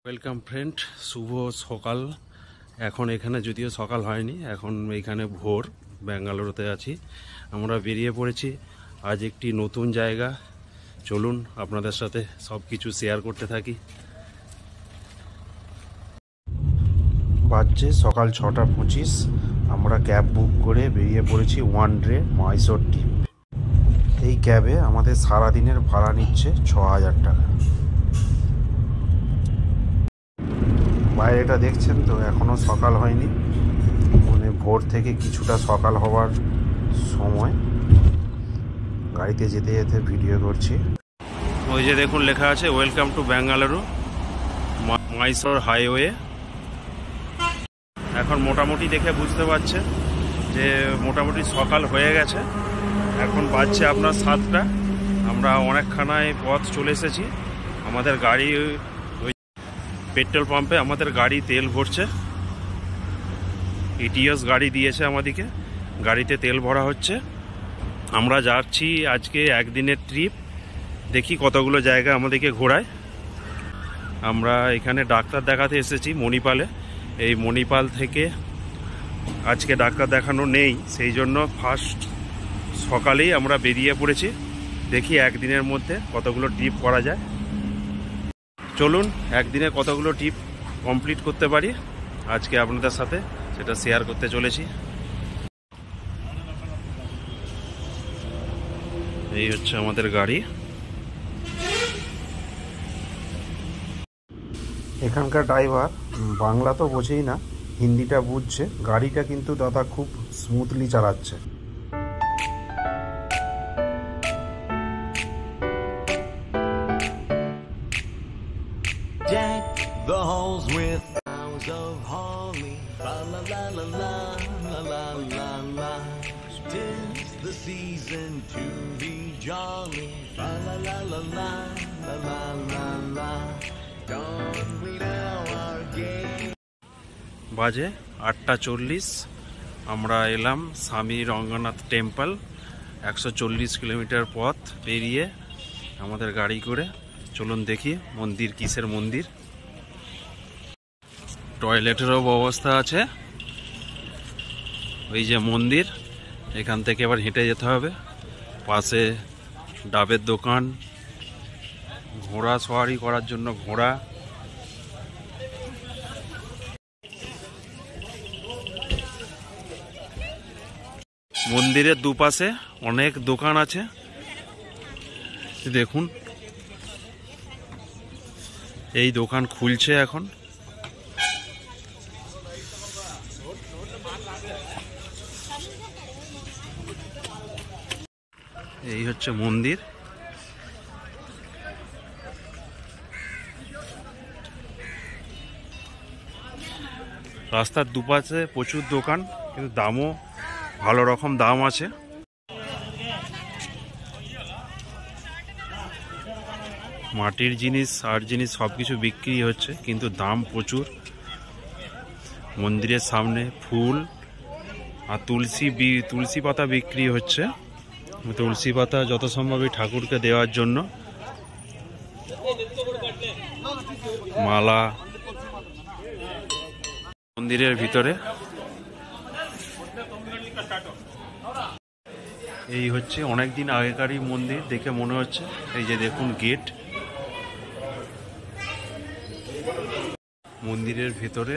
Welcome friend, শুভ সকাল। এখন এখানে যদিও সকাল হয়নি, এখন এখানে ভোর। ব্যাঙ্গালুরুতে আছি আমরা, বেরিয়ে পড়েছি আজ একটি নতুন জায়গা। চলুন আপনাদের সাথে সব কিছু শেয়ার করতে থাকি। বাজছে সকাল 6:25। আমরা ক্যাব বুক করে বেরিয়ে পড়েছি ওয়ান ডে মাইসোর ট্রিপ। এই ক্যাবে আমাদের সারাদিনের ভাড়া নিচ্ছে 6,000 টাকা। বাইরেটা দেখছেন তো, এখনও সকাল হয়নি, মানে ভোর থেকে কিছুটা সকাল হওয়ার সময়। গাড়িতে যেতে যেতে ভিডিও করছি। ওই যে দেখুন লেখা আছে welcome to Bengaluru Mysore highway. এখন মোটামুটি দেখে বুঝতে পারছে যে মোটামুটি সকাল হয়ে গেছে। এখন বাজছে আপনার 7টা। আমরা অনেকখানায় পথ চলে এসেছি। আমাদের গাড়ি পেট্রোল পাম্পে আমাদের গাড়ি তেল ভরছে। ইটিএস গাড়ি দিয়েছে আমাদেরকে, গাড়িতে তেল ভরা হচ্ছে। আমরা যাচ্ছি আজকে একদিনের ট্রিপ, দেখি কতগুলো জায়গা আমাদেরকে ঘোরায়। আমরা এখানে ডাক্তার দেখাতে এসেছি মণিপালে। এই মণিপাল থেকে আজকে ডাক্তার দেখানো নেই, সেই জন্য ফার্স্ট সকালেই আমরা বেরিয়ে পড়েছি। দেখি একদিনের মধ্যে কতগুলো ট্রিপ করা যায়। চলুন একদিনে কতগুলো ট্রিপ কমপ্লিট করতে পারি আজকে আপনাদের সাথে সেটা শেয়ার করতে চলেছি। এই হচ্ছে আমাদের গাড়ি। এখানকার ড্রাইভার বাংলা তো বোঝেই না, হিন্দিটা বুঝছে। গাড়িটা কিন্তু দাদা খুব স্মুথলি চালাচ্ছে। Deck the halls with boughs of holly, la la la la la la la la. 'Tis the season to be jolly, la la la la la la la la. Don we now our gay. বাজে 8:40। আমরা এলাম স্বামী Ranganath temple. 140 kilometre পথ পেরিয়ে আমাদের গাড়ি করে। চলুন দেখি মন্দির কিসের মন্দির। টয়লেটেরও ব্যবস্থা আছে। ওই যে মন্দির, এখান থেকে এবার হেঁটে যেতে হবে। পাশে ডাবের দোকান, ঘোড়া সওয়ারি করার জন্য ঘোড়া। মন্দিরের দুপাশে অনেক দোকান আছে, দেখুন। এই দোকান খুলছে এখন। এই হচ্ছে মন্দির। রাস্তার দুপাশে প্রচুর দোকান, কিন্তু দামও ভালো রকম দাম আছে। মাটির জিনিস আর জিনিস সব কিছু বিক্রি হচ্ছে, কিন্তু দাম প্রচুর। মন্দিরের সামনে ফুল আর তুলসী পাতা বিক্রি হচ্ছে। তুলসী পাতা যত সম্ভব ঠাকুরকে দেওয়ার জন্য। মালা মন্দিরের ভিতরে। এই হচ্ছে অনেকদিন আগেকারই মন্দির দেখে মনে হচ্ছে। এই যে দেখুন গেট। মন্দিরের ভেতরে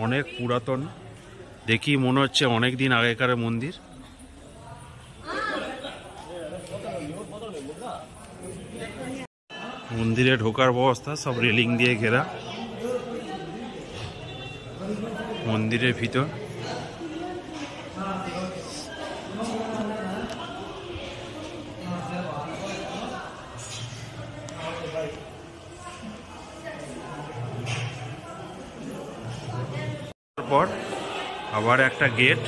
অনেক পুরাতন, দেখি মনে হচ্ছে অনেক দিন আগেকার মন্দির। মন্দিরে ঢোকার ব্যবস্থা সব রেলিং দিয়ে ঘেরা। মন্দিরের ভিতর পর আবার একটা গেট।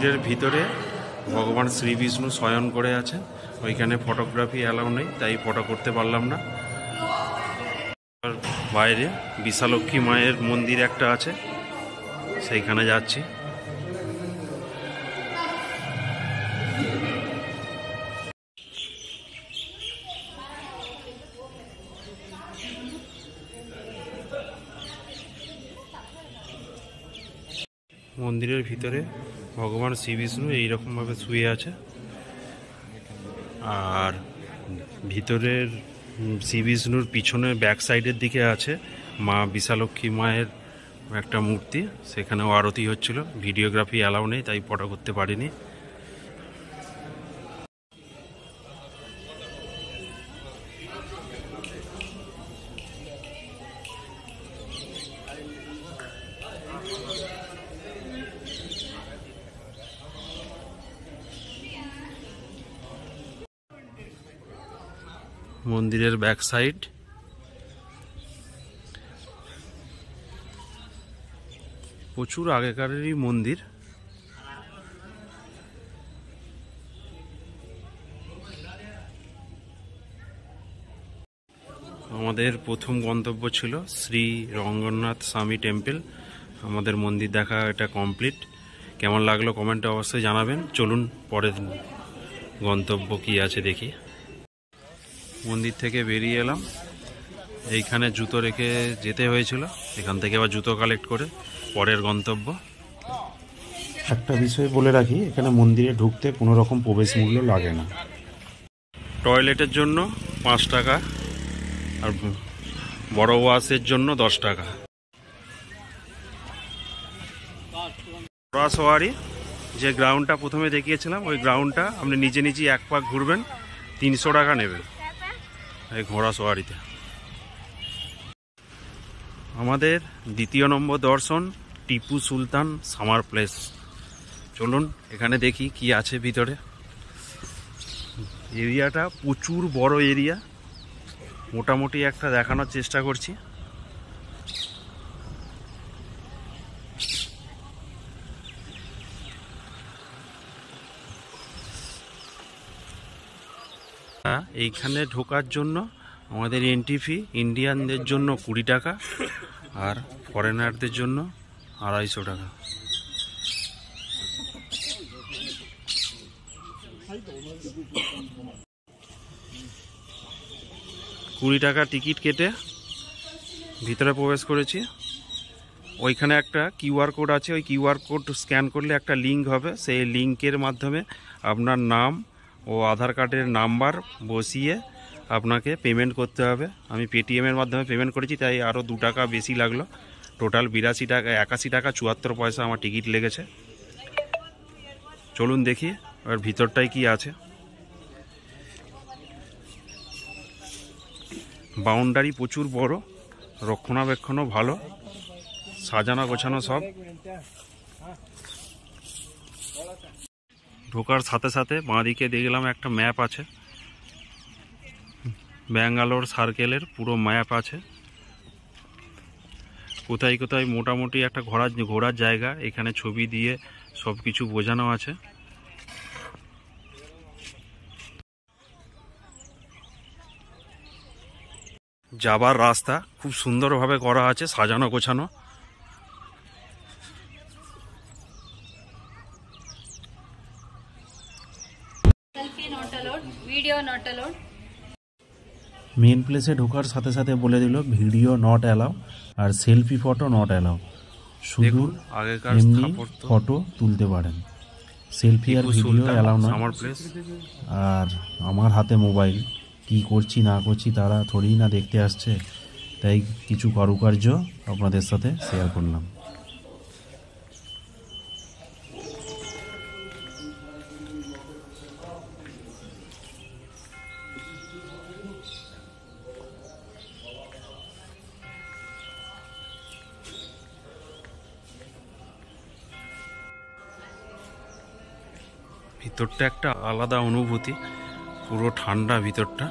মন্দিরের ভিতরে ভগবান শ্রী বিষ্ণু শয়ন করে আছে। ওইখানে ফটোগ্রাফি অ্যালাউ নেই, তাই ফটো করতে পারলাম না। আর বাইরে বিশালক্ষী মায়ের মন্দির একটা আছে, সেইখানে যাচ্ছি। মন্দিরের ভিতরে ভগবান শ্রী বিষ্ণু এইরকমভাবে শুয়ে আছে, আর ভিতরের শ্রী বিষ্ণুর পিছনে ব্যাক সাইডের দিকে আছে মা বিশালক্ষী মায়ের একটা মূর্তি, সেখানেও আরতি হচ্ছিল। ভিডিওগ্রাফি অ্যালাউ নেই, তাই ফটো করতে পারিনি। মন্দিরের ব্যাক সাইড, প্রচুর আগেকারেরই মন্দির। আমাদের প্রথম গন্তব্য ছিল শ্রী রঙ্গনাথ স্বামী টেম্পল। আমাদের মন্দির দেখা এটা কমপ্লিট। কেমন লাগলো কমেন্টে অবশ্যই জানাবেন। চলুন পরের গন্তব্য কি আছে দেখি। মন্দির থেকে বেরিয়ে এলাম, এইখানে জুতো রেখে যেতে হয়েছিল, এখান থেকে আবার জুতো কালেক্ট করে পরের গন্তব্য। একটা বিষয় বলে রাখি, এখানে মন্দিরে ঢুকতে কোনো রকম প্রবেশ মূল্য লাগে না। টয়লেটের জন্য 5 টাকা আর বড় ওয়াশের জন্য 10 টাকা। ঘোড়াসওয়ারি যে গ্রাউন্ডটা প্রথমে দেখিয়েছিলাম, ওই গ্রাউন্ডটা আপনি নিজে নিজেই এক পাক ঘুরবেন, 300 টাকা নেবেন এই ঘোড়াসওয়ারিতে। আমাদের দ্বিতীয় নম্বর দর্শন টিপু সুলতান সামার প্লেস। চলুন এখানে দেখি কি আছে ভিতরে। এরিয়াটা প্রচুর বড় এরিয়া, মোটামুটি একটা দেখানোর চেষ্টা করছি। এইখানে ঢোকার জন্য আমাদের এন্ট্রি ফি ইন্ডিয়ানদের জন্য 20 টাকা আর ফরেনারদের জন্য 250 টাকা। টাকা টিকিট কেটে ভিতরে প্রবেশ করেছি। ওইখানে একটা কিউআর কোড আছে, ওই কিউআর কোড স্ক্যান করলে একটা লিঙ্ক হবে, সেই লিঙ্কের মাধ্যমে আপনার নাম ও আধার কার্ডের নাম্বার বসিয়ে আপনাকে পেমেন্ট করতে হবে। আমি পেটিএমের মাধ্যমে পেমেন্ট করেছি, তাই আরও 2 টাকা বেশি লাগলো। টোটাল 82 টাকা 81 টাকা 74 পয়সা আমার টিকিট লেগেছে। চলুন দেখি আর ভিতরটায় কি আছে। বাউন্ডারি প্রচুর বড়, রক্ষণাবেক্ষণও ভালো, সাজানো গোছানো সব। ঢোকার সাথে সাথে বাঁদিকে দেখলাম একটা ম্যাপ আছে, ব্যাঙ্গালোর সার্কেলের পুরো ম্যাপ আছে। কোথায় কোথায় মোটামুটি একটা ঘোরার জায়গা, এখানে ছবি দিয়ে সব কিছু বোঝানো আছে। যাবার রাস্তা খুব সুন্দরভাবে করা আছে, সাজানো গোছানো। মেন প্লেসে ঢোকার সাথে সাথে বলে দিল ভিডিও নট অ্যালাউ আর সেলফি ফটো নট অ্যালাউ, শুধু আগেকার এমনি ফটো তুলতে পারেন, সেলফি আর ভিডিও অ্যালাউ নয়। আর আমার হাতে মোবাইল, কি করছি না করছি তারা থোড়ি না দেখতে আসছে, তাই কিছু কারুকার্য আপনাদের সাথে শেয়ার করলাম। ভিতরটা একটা আলাদা অনুভূতি, পুরো ঠান্ডা ভিতরটা।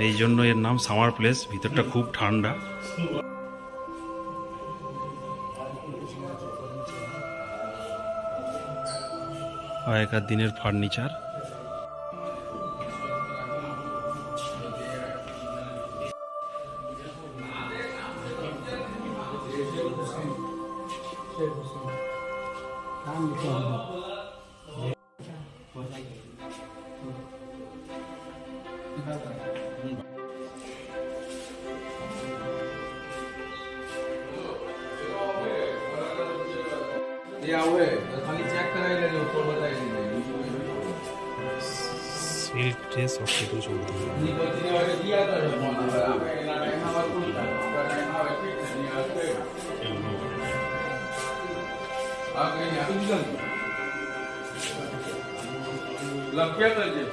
এই জন্য এর নাম সামার প্লেস। ভিতরটা খুব ঠান্ডা। আগেকার দিনের ফার্নিচার। सिल्क ड्रेस और टिपू सुल्तान।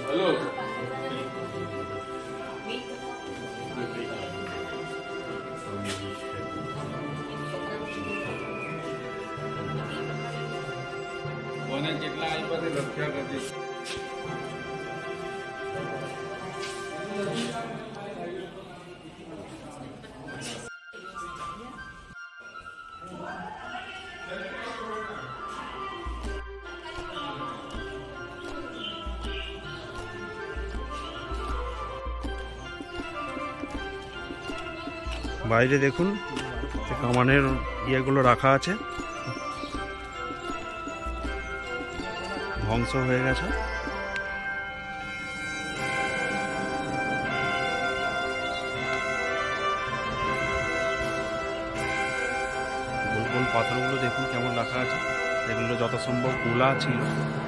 हेलो કોને કેટલા આલ્યા તે લખ્યા કરજે। বাইরে দেখুন কামানের ইয়েগুলো রাখা আছে, ধ্বংস হয়ে গেছে। গোল গোল পাথরগুলো দেখুন কেমন রাখা আছে। এগুলো যত সম্ভব গোলা ছিল,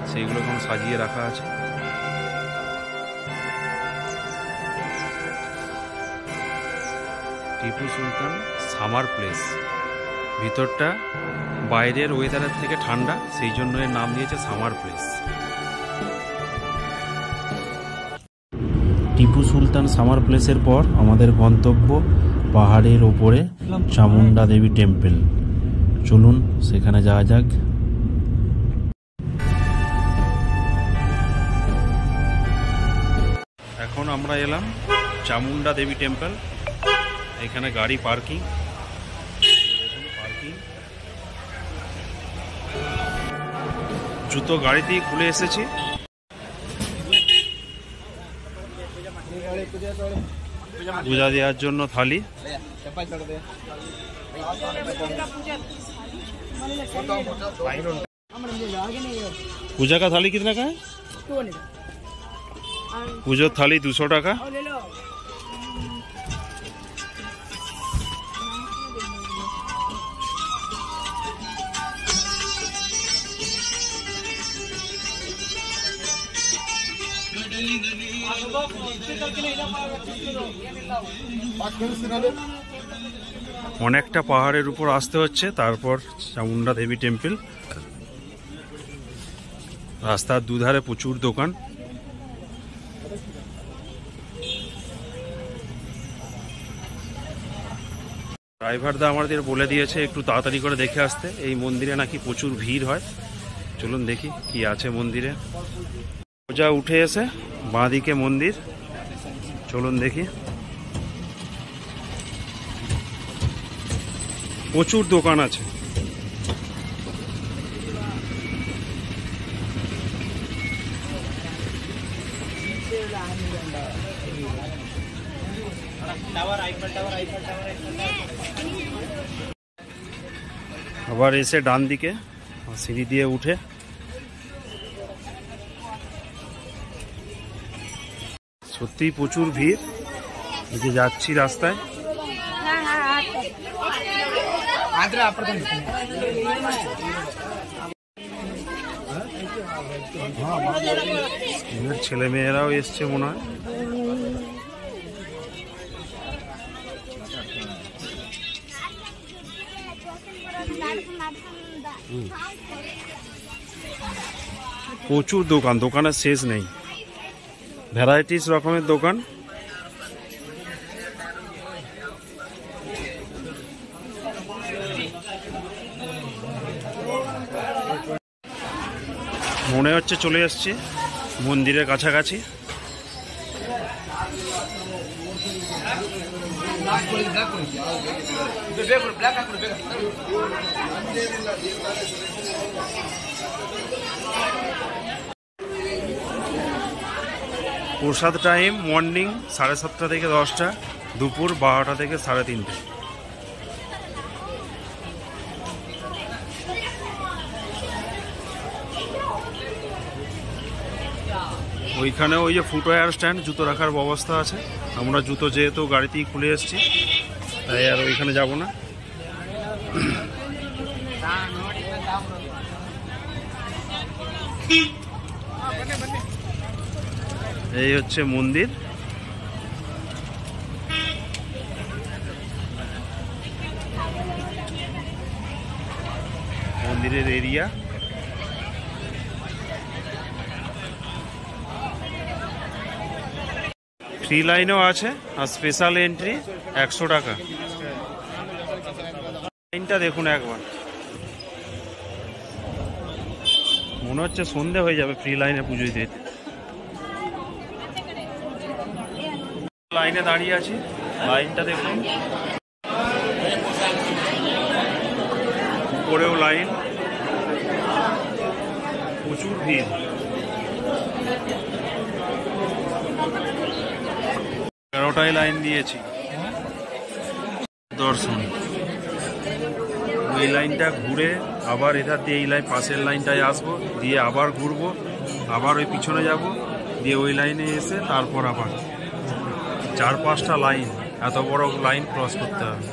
সেইগুলো এখন সাজিয়ে রাখা আছে। Tipu Sultan summer place. ভিতরটা বাইরের ওয়েদারের থেকে ঠান্ডা, সেই জন্য এর নাম দিয়েছে summer place. Tipu Sultan summer প্লেসের পর আমাদের গন্তব্য পাহাড়ের ওপরে চামুন্ডা দেবী টেম্পল। চলুন সেখানে যাওয়া যাক। এখন আমরা এলাম চামুন্ডা দেবী টেম্পল। এখানে গাড়ি পার্কিং, জুতো গাড়িতেই খুলে এসেছি। পূজা দেওয়ার জন্য থালি। पूजा का थाली कितना का है? पूजो थाली 200 টাকা। অনেকটা পাহাড়ের উপর আসতে হচ্ছে, তারপর চামুন্ডা দেবী টেম্পল। রাস্তার দুধারে প্রচুর দোকান। ড্রাইভারদা আমাদের বলে দিয়েছে একটু তাড়াতাড়ি করে দেখে আসতে, এই মন্দিরে নাকি প্রচুর ভিড় হয়। চলুন দেখি কি আছে মন্দিরে। পূজা উঠে এসে বাঁদিকে মন্দির, চলুন দেখি। প্রচুর দোকান আছে। আবার এসে ডান দিকে সিঁড়ি দিয়ে উঠে সত্যি প্রচুর ভিড়। এই যে যাচ্ছি রাস্তায়, ছেলে মেয়েরাও এসছে মনে হয়। প্রচুর দোকান, দোকানের শেষ নেই। ভ্যারাইটিস রকমের দোকান। মনে হচ্ছে চলে এসছি মন্দিরের কাছাকাছি। প্রসাদ টাইম মর্নিং 7:30 থেকে 10টা, দুপুর 12টা থেকে 3:30। ওইখানে ওই যে ফুটওয়্যার স্ট্যান্ড, জুতো রাখার ব্যবস্থা আছে। আমরা জুতো যেহেতু গাড়িতেই খুলে এসেছি, তাই আর ওইখানে যাব না। এই হচ্ছে মন্দির। মন্দিরের এরিয়া। ফ্রি লাইনও আছে আর স্পেশাল এন্ট্রি 100 টাকা। লাইনটা দেখুন একবার, মনে হচ্ছে সন্ধে হয়ে যাবে ফ্রি লাইনে পুজো দিতে। লাইনে দাঁড়িয়ে আছি, লাইনটা দেখুন, উপরেও লাইন, প্রচুর ভিড়। 11টায় লাইন দিয়েছি দর্শন। ওই লাইনটা ঘুরে আবার এটার দিয়ে এই লাইন পাশের লাইনটায় আসবো, দিয়ে আবার ঘুরবো, আবার ওই পিছনে যাব, দিয়ে ওই লাইনে এসে তারপর আবার 4-5টা লাইন, এত বড় লাইন ক্রস করতে হবে।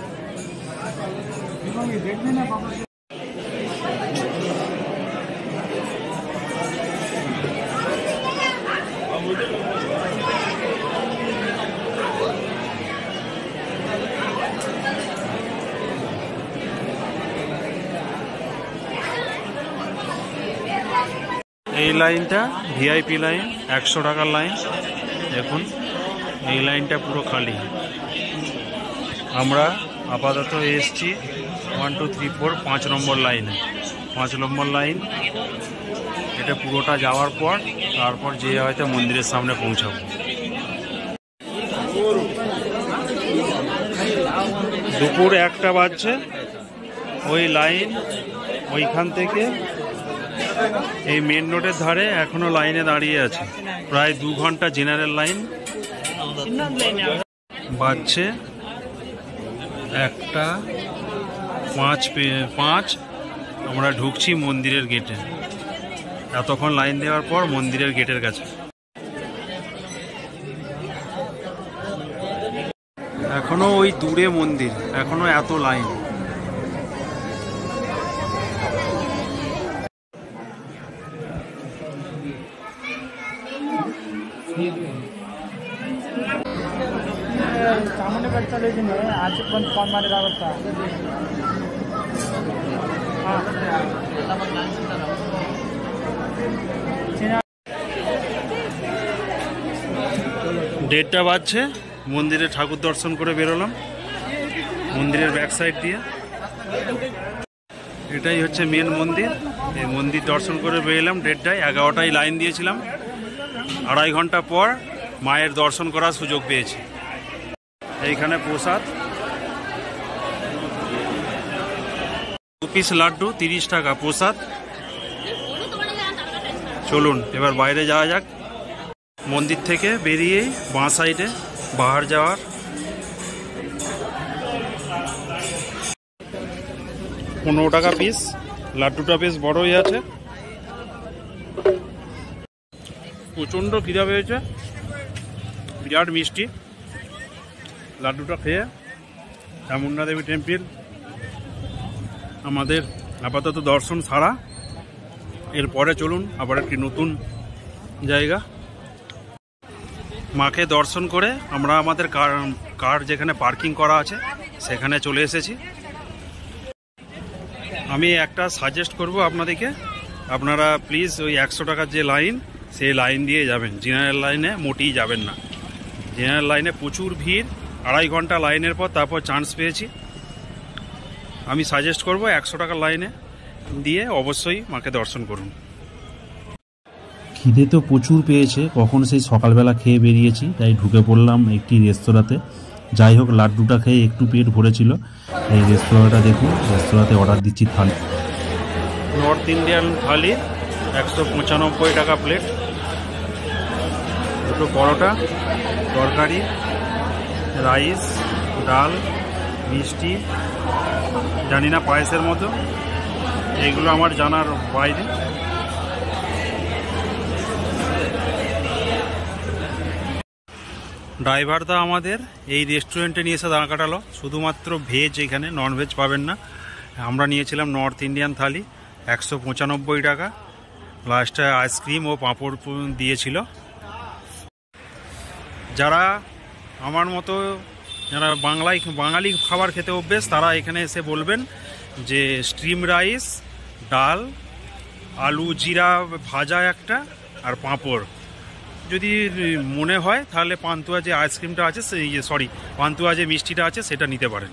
এই লাইনটা ভিআইপি লাইন, 100 টাকার লাইন। দেখুন এই লাইনটা পুরো খালি। আমরা আপাতত এসছি 1 2 3 4 5 নম্বর লাইনে। 5 নম্বর লাইন, এটা পুরোটা যাওয়ার পর তারপর যে হয়তো মন্দিরের সামনে পৌঁছাবো। দুপুর 1টা বাজছে। ওই লাইন ওইখান থেকে এই মেন রোডের ধারে এখনো লাইনে দাঁড়িয়ে আছে, প্রায় 2 ঘন্টা জেনারেল লাইন। বাজছে 1:05। আমরা ঢুকছি মন্দিরের গেটে। এতক্ষণ লাইন দেওয়ার পর মন্দিরের গেটের কাছে। এখনো ওই দূরে মন্দির, এখনো এত লাইন। ಸಾಮಾನ್ಯ ಖರ್ಚಲ್ಲಿ ಆಚೆ ಬಂದು ಫೋನ್ ಮಾಡಿದಾಗುತ್ತಾ? দেড়টা বাজছে। মন্দিরে ঠাকুর দর্শন করে বেরোলাম মন্দিরের ব্যাক সাইড দিয়ে। এটাই হচ্ছে মেন মন্দির। এই মন্দির দর্শন করে বেরোলাম 1:30টায়। 11টায় লাইন দিয়েছিলাম। 2.5 ঘন্টা পর মায়ের দর্শন করার সুযোগ পেয়েছি। এইখানে প্রসাদ 2 পিস লাড্ডু 30 টাকা প্রসাদ। চলুন এবার বাইরে যাওয়া যাক। মন্দির থেকে বেরিয়েই বাঁ সাইডে বাহার যাওয়ার। 15 টাকা পিস। লাড্ডুটা বেশ বড়ই আছে। প্রচণ্ড খিদা পেয়েছে, বিরাট মিষ্টি। লাড্ডুটা খেয়ে চামুন্ডা দেবী টেম্পল আমাদের আপাতত দর্শন সারা। এরপরে চলুন আবার একটি নতুন জায়গা। মাকে দর্শন করে আমরা আমাদের কার যেখানে পার্কিং করা আছে সেখানে চলে এসেছি। আমি একটা সাজেস্ট করব আপনাদেরকে, আপনারা প্লিজ ওই 100 টাকার যে লাইন সেই লাইন দিয়ে যাবেন। জেনারেল লাইনে মোটেই যাবেন না। জেনারেল লাইনে প্রচুর ভিড়। 2.5 ঘন্টা লাইনের পর তারপর চান্স পেয়েছি। আমি সাজেস্ট করব 100 টাকার লাইনে দিয়ে অবশ্যই মাকে দর্শন করুন। খিদে তো প্রচুর পেয়েছে, কখন সেই সকালবেলা খেয়ে বেরিয়েছি, তাই ঢুকে পড়লাম একটি রেস্তোরাঁতে। যাই হোক, লাড্ডুটা খেয়ে একটু পেট ভরেছিল। এই রেস্তোরাঁটা দেখুন, রেস্তোরাঁতে অর্ডার দিচ্ছি থালি। নর্থ ইন্ডিয়ান থালি 195 টাকা প্লেট। দুটো পরোটা, তরকারি, রাইস, ডাল, মিষ্টি, জানি না পায়েসের মতো, এগুলো আমার জানার বাইরে। ড্রাইভারদা আমাদের এই রেস্টুরেন্টে নিয়ে এসে দাঁড় কাটালো। শুধুমাত্র ভেজ, এখানে ননভেজ পাবেন না। আমরা নিয়েছিলাম নর্থ ইন্ডিয়ান থালি, 195 টাকা। লাস্টে আইসক্রিম ও পাঁপড় দিয়েছিল। যারা আমার মতো যারা বাঙালি খাবার খেতে অভ্যেস, তারা এখানে এসে বলবেন যে স্ট্রিম রাইস, ডাল, আলু জিরা ভাজা একটা আর পাঁপড়। যদি মনে হয় তাহলে পান্তুয়া যে আইসক্রিমটা আছে, পান্তুয়া যে মিষ্টিটা আছে সেটা নিতে পারেন।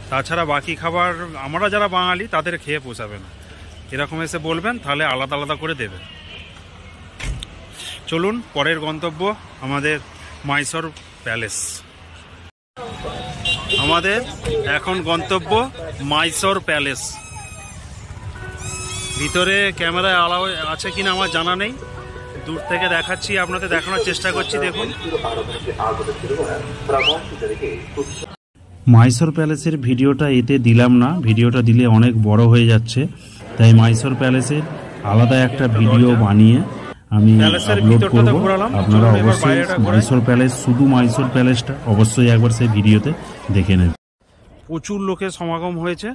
তাছাড়া বাকি খাবার আমরা যারা বাঙালি তাদের খেয়ে পোষাবে না। এরকম এসে বলবেন, তাহলে আলাদা আলাদা করে দেবে। চলুন পরের গন্তব্য আমাদের মাইসোর প্যালেস। আমাদের এখন গন্তব্য মাইসোর প্যালেস। ভিতরে ক্যামেরায় আলাও আছে কিনা আমার জানা নেই, দূর থেকে দেখাচ্ছি, আপনাদের দেখানোর চেষ্টা করছি। দেখুন, মাইসোর প্যালেসের ভিডিওটা এতে দিলাম না, ভিডিওটা দিলে অনেক বড় হয়ে যাচ্ছে, তাই মাইসোর প্যালেসের আলাদা একটা ভিডিও বানিয়ে আমি আপলোড করব। আপনারা অবশ্যই মাইসোর প্যালেস, শুধু মাইসোর প্যালেসটা অবশ্যই একবার সেই ভিডিওতে দেখে নেবেন। প্রচুর লোকের সমাগম হয়েছে।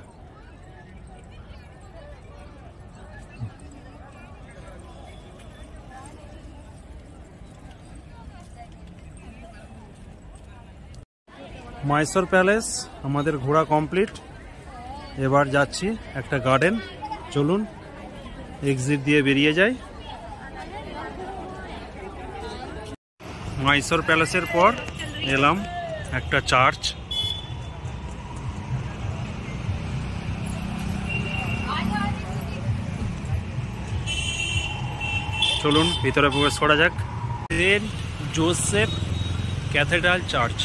মাইসোর প্যালেস আমাদের ঘোরা কমপ্লিট। এবার যাচ্ছি একটা গার্ডেন। চলুন এক্সিট দিয়ে বেরিয়ে যাই। মাইসোর প্যালেসের পর এলাম একটা চার্চ। চলুন ভিতরে প্রবেশ করা যাক। Saint Joseph cathedral church.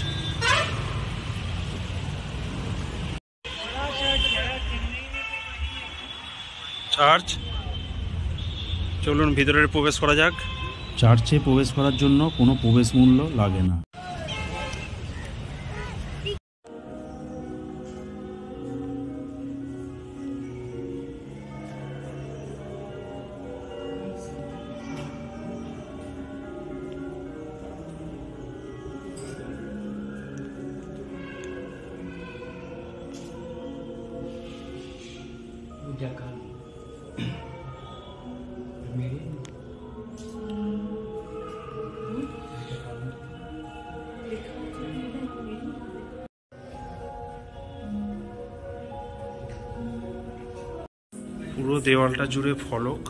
Church, চলুন ভিতরে প্রবেশ করা যাক। চার্চে প্রবেশ করার জন্য কোনো প্রবেশ মূল্য লাগে না। পুরো দেওয়ালটা জুড়ে ফলক।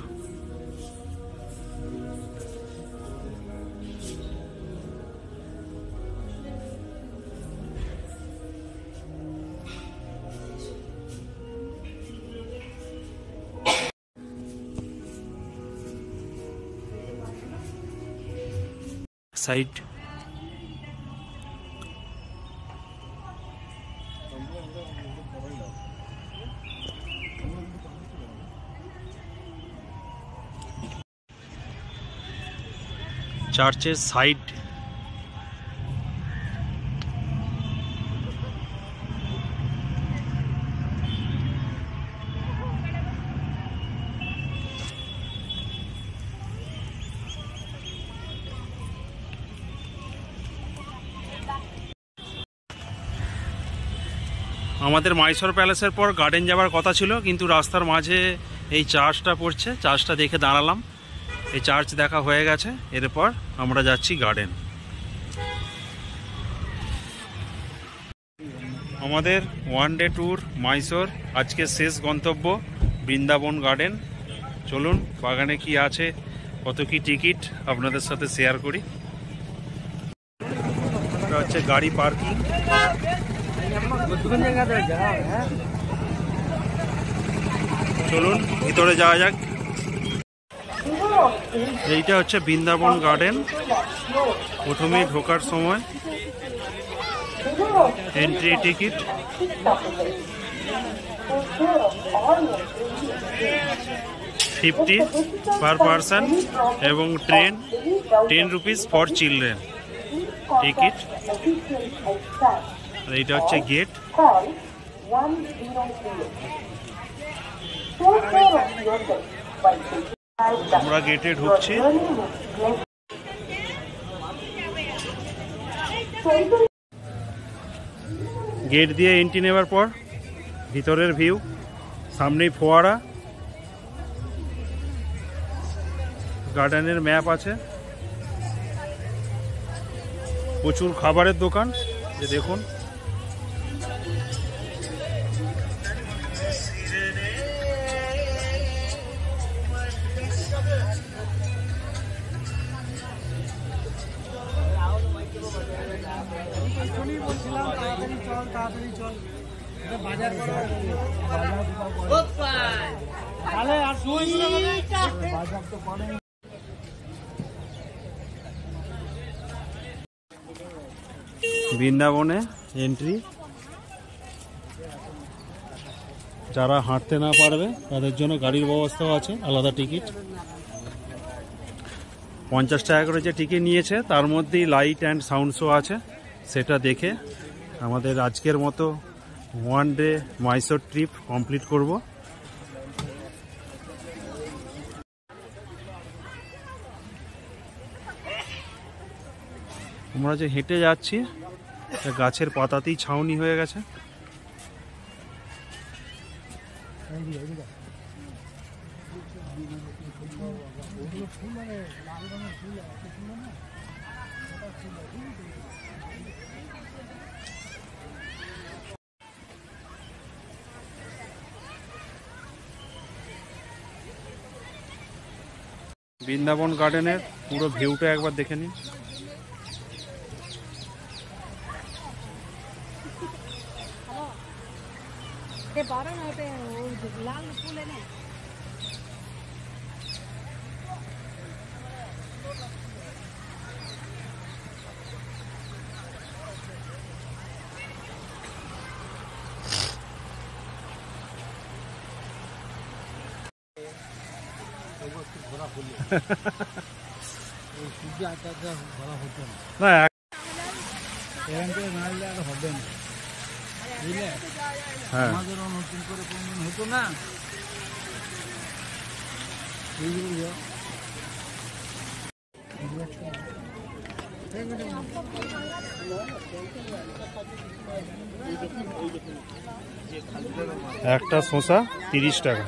সাইড চার্চের সাইড আমাদের মাইসোর প্যালেসের পর গার্ডেন যাওয়ার কথা ছিল, কিন্তু রাস্তার মাঝে এই চার্চটা পড়ছে, চার্চটা দেখে দাঁড়ালাম। এই চার্চ দেখা হয়ে গেছে, এরপর আমরা যাচ্ছি গার্ডেন। আমাদের ওয়ান ডে ট্যুর মাইসোর আজকে শেষ গন্তব্য বৃন্দাবন গার্ডেন। চলুন বাগানে কি আছে, কত কি টিকিট আপনাদের সাথে শেয়ার করি। এটা হচ্ছে গাড়ি পার্কিং। চলুন ভিতরে যাওয়া যাক। এইটা হচ্ছে বৃন্দাবন গার্ডেন। প্রথমেই ঢোকার সময় এন্ট্রি টিকিট। $50 পার পারসন এবং train 10 rupees for children ticket. এইটা হচ্ছে গেট। আমরা গেটে ঢুকছি। গেট দিয়ে এন্ট্রি নেওয়ার পর ভিতরের ভিউ, সামনেই ফোয়ারা, গার্ডেনের ম্যাপ আছে, প্রচুর খাবারের দোকান। যে দেখুন বৃন্দাবনে এন্ট্রি। যারা হাঁটতে না পারবে তাদের জন্য গাড়ির ব্যবস্থাও আছে, আলাদা টিকিট। 50 টাকা করে যে টিকিট নিয়েছে তার মধ্যেই লাইট অ্যান্ড সাউন্ড শো আছে, সেটা দেখে আমাদের আজকের মতো 1 ডে মাইসোর ট্রিপ কমপ্লিট করব। আমরা যে হেঁটে যাচ্ছি গাছের পাতাতেই ছাউনি হয়ে গেছে। বৃন্দাবন গার্ডেনের পুরো ভিউটা একবার দেখে নিন। না হ্যাঁ নতুন করে কোনদিন হতো না। একটা শসা 30 টাকা।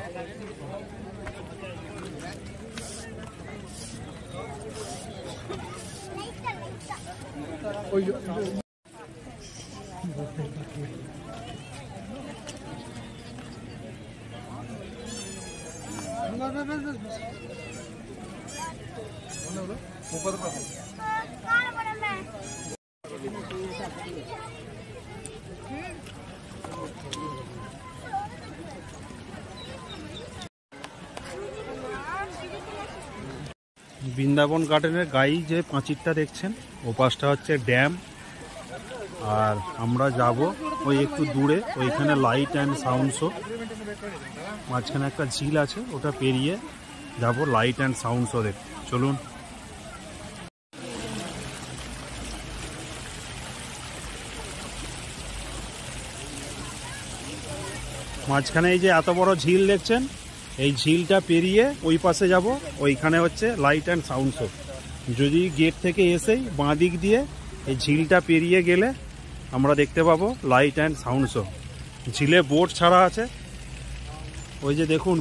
বৃন্দাবন গার্ডেনের গায়ে যে পাঁচিরটা দেখছেন ও পাশটা হচ্ছে ড্যাম, আর আমরা যাব ওই একটু দূরে, ওইখানে লাইট অ্যান্ড সাউন্ড শো। মাঝখানে একটা ঝিল আছে, ওটা পেরিয়ে যাব লাইট অ্যান্ড সাউন্ড শো দেখতে। চলুন। মাঝখানে এই যে এত বড় ঝিল দেখছেন, এই ঝিলটা পেরিয়ে ওই পাশে যাব, ওইখানে হচ্ছে লাইট অ্যান্ড সাউন্ড শো। যদি গেট থেকে এসেই বাঁ দিক দিয়ে এই ঝিলটা পেরিয়ে গেলে আমরা দেখতে পাবো লাইট অ্যান্ড সাউন্ড শো। ঝিলে বোট ছাড়া আছে, ওই যে দেখুন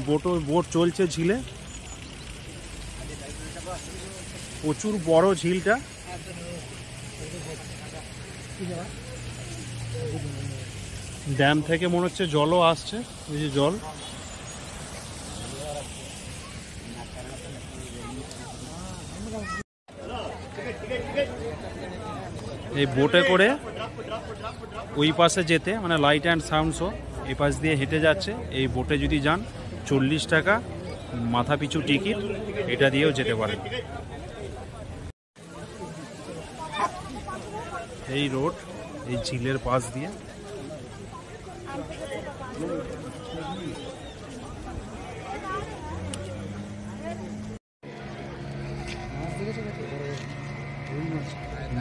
বোট চলছে ঝিলে। প্রচুর বড় ঝিলটা। ড্যাম থেকে মনে হচ্ছে জলও আসছে, ওই যে জল। এই বোটে করে ওই পাশে যেতে, মানে লাইট অ্যান্ড সাউন্ড শো এই পাশ দিয়ে হেঁটে যাচ্ছে। এই বোটে যদি যান 40 টাকা মাথা পিছু টিকিট, এটা দিয়েও যেতে পারেন। এই রোড, এই ঝিলের পাশ দিয়ে।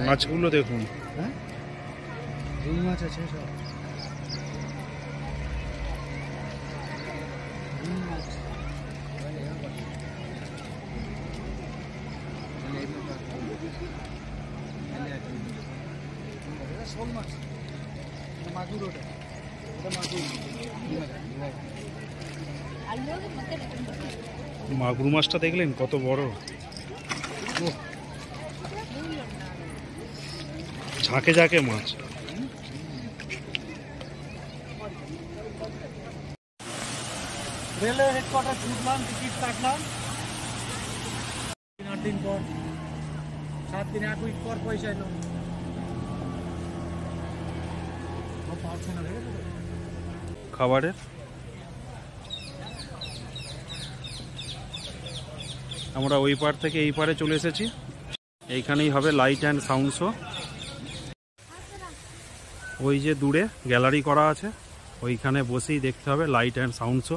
মাছগুলো দেখুন, রুই মাছ আছে সব। শোল মাছ, মাগুর, ওটা মাগুর। মাগুর মাছটা দেখলেন কত বড়, ঝাঁকে ঝাঁকে মাছ। রেলওয়ে হেডকোয়ার্টার ছুটলাম, টিকিট কাটলাম, 8 দিন পর, 7 দিন 1 উইক পর পয়সা এলো। খাবারের আমরা ওই পার থেকে এই পারে চলে এসেছি। এইখানেই হবে লাইট অ্যান্ড সাউন্ড শো। ওই যে দূরে গ্যালারি করা আছে, ওইখানে বসেই দেখতে হবে light and sound show.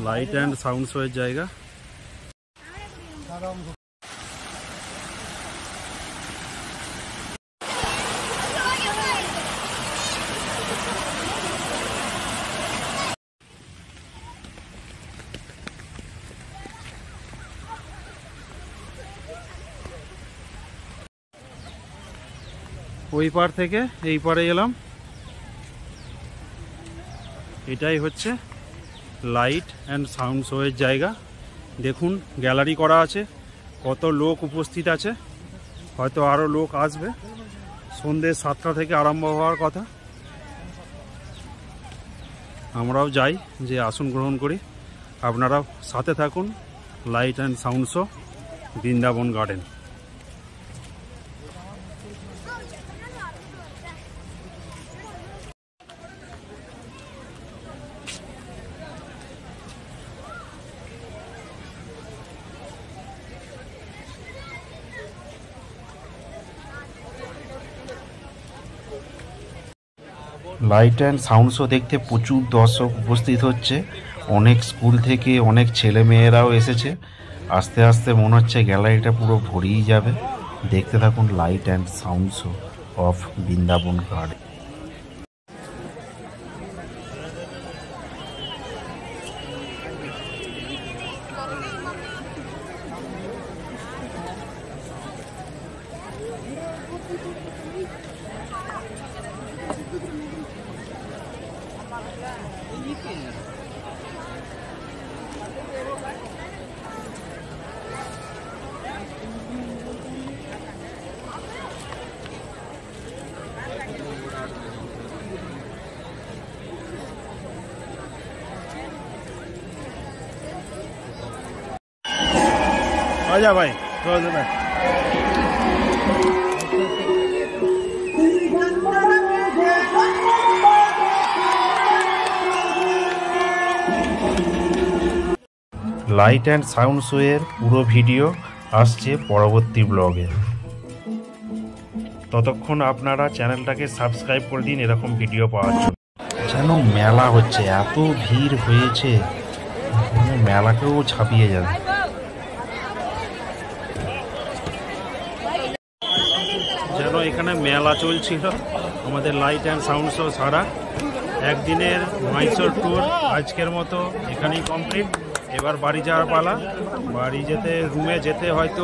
Light and sound show এর জায়গা। ওই পার থেকে এই পারে এলাম। এটাই হচ্ছে লাইট অ্যান্ড সাউন্ড শো এর জায়গা। দেখুন গ্যালারি করা আছে, কত লোক উপস্থিত আছে, হয়তো আরও লোক আসবে। সন্ধ্যে 7টা থেকে আরম্ভ হওয়ার কথা। আমরাও যাই, যে আসন গ্রহণ করি। আপনারাও সাথে থাকুন। Light and sound show, Brindavan garden. Light and sound show দেখতে প্রচুর দর্শক উপস্থিত হচ্ছে। অনেক স্কুল থেকে অনেক ছেলে মেয়েরাও এসেছে। আস্তে আস্তে মনে হচ্ছে গ্যালারিটা পুরো ভরিয়ে যাবে। দেখতে থাকুন light and sound show of Brindavan garden. आजा भाई, थोड़ा सा बैठ। লাইট অ্যান্ড সাউন্ড শো এর পুরো ভিডিও আসছে পরবর্তী ব্লগে। ততক্ষণ আপনারা চ্যানেলটাকে সাবস্ক্রাইব করে দিন এরকম ভিডিও পাওয়ার জন্য। যেন মেলা হচ্ছে, এত ভিড় হয়েছে, মেলাকেও ছাপিয়ে যাবে। যেন এখানে মেলা চলছিল। আমাদের লাইট অ্যান্ড সাউন্ড শো সারা একদিনের মাইসোর ট্যুর আজকের মতো এখানেই কমপ্লিট। এবার বাড়ি যাওয়ার পালা। বাড়ি যেতে, রুমে যেতে হয়তো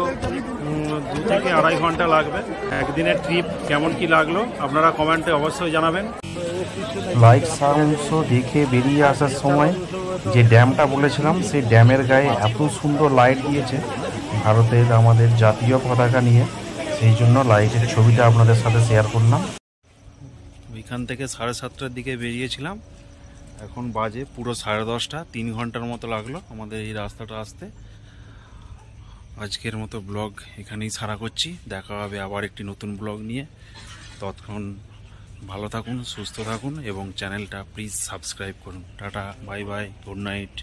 2 থেকে 2.5 ঘন্টা লাগবে। একদিনের ট্রিপ কেমন কি লাগলো আপনারা কমেন্টে অবশ্যই জানাবেন। লাইট সাউন্ড শো দেখে বেরিয়ে আসার সময় যে ড্যামটা বলেছিলাম, সেই ড্যামের গায়ে এত সুন্দর লাইট দিয়েছে ভারতের আমাদের জাতীয় পতাকা নিয়ে। সেই জন্য লাইটের ছবিটা আপনাদের সাথে শেয়ার করলাম। ওইখান থেকে 7:30টার দিকে বেরিয়েছিলাম, এখন বাজে পুরো 10:30। 3 ঘন্টার মতো লাগলো আমাদের এই রাস্তাটা আসতে। আজকের মতো ব্লগ এখানেই সারা করছি। দেখা হবে আবার একটি নতুন ব্লগ নিয়ে। ততক্ষণ ভালো থাকুন, সুস্থ থাকুন এবং চ্যানেলটা প্লিজ সাবস্ক্রাইব করুন। Tata, bye bye, good night.